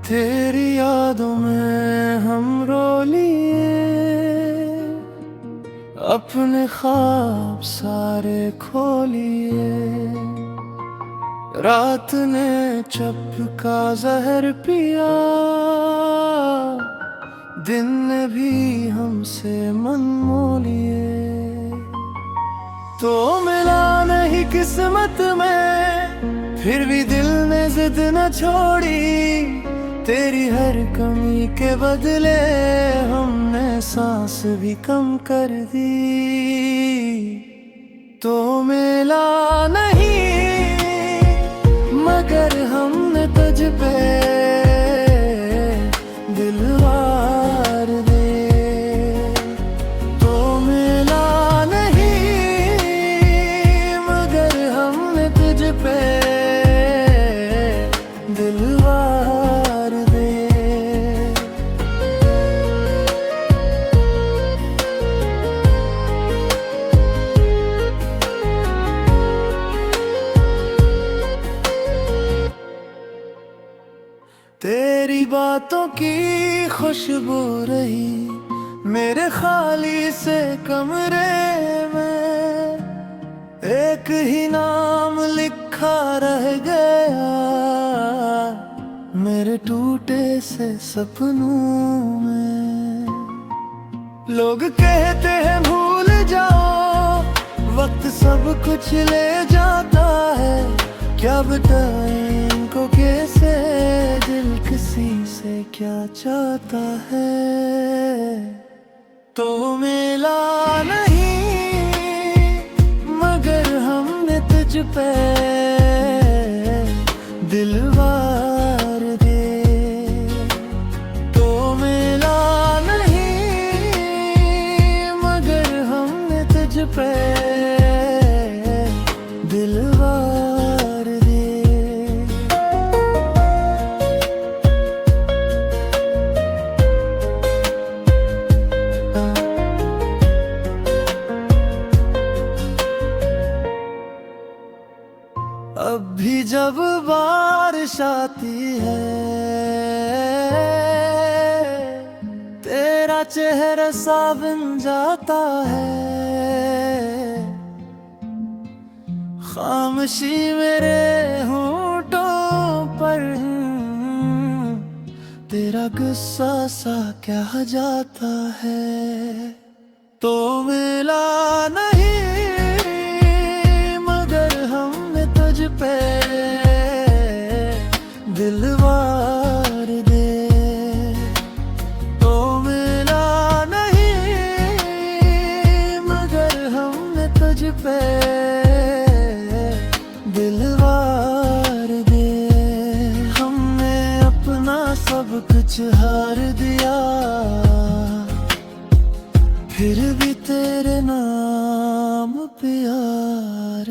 तेरी यादों में हम रो लिए, अपने ख्वाब सारे खो लिए। रात ने चपका जहर पिया, दिन ने भी हमसे मन मोह लिए। तो मिला नहीं किस्मत में, फिर भी दिल ने जिद न छोड़ी। तेरी हर कमी के बदले हमने सांस भी कम कर दी। तो मिला नहीं मगर हमने तुझ पे दिल वार दे। तो मिला नहीं मगर हमने तुझ पे दिल वार दे। तेरी बातों की खुशबू रही मेरे खाली से कमरे में। एक ही नाम लिखा रह गया मेरे टूटे से सपनों में। लोग कहते हैं भूल जाओ, वक्त सब कुछ ले जाता है। क्या बताएं इनको कैसे दिल किसी से क्या चाहता है। तो मिला नहीं मगर हमने तुझ पे दिल वार दे। तो मिला नहीं मगर हमने तुझ पे दिल वार दे। अब भी जब बारिश आती है, तेरा चेहरा सा बन जाता है। खामोशी मेरे होठों पर, तेरा गुस्सा सा क्या जाता है। तो मिला नहीं तुझ पे दिल वार दे। तो मिला नहीं मगर हमने तुझ पे दिल वार दे। हमने अपना सब कुछ हार दिया, फिर भी तेरे नाम प्यार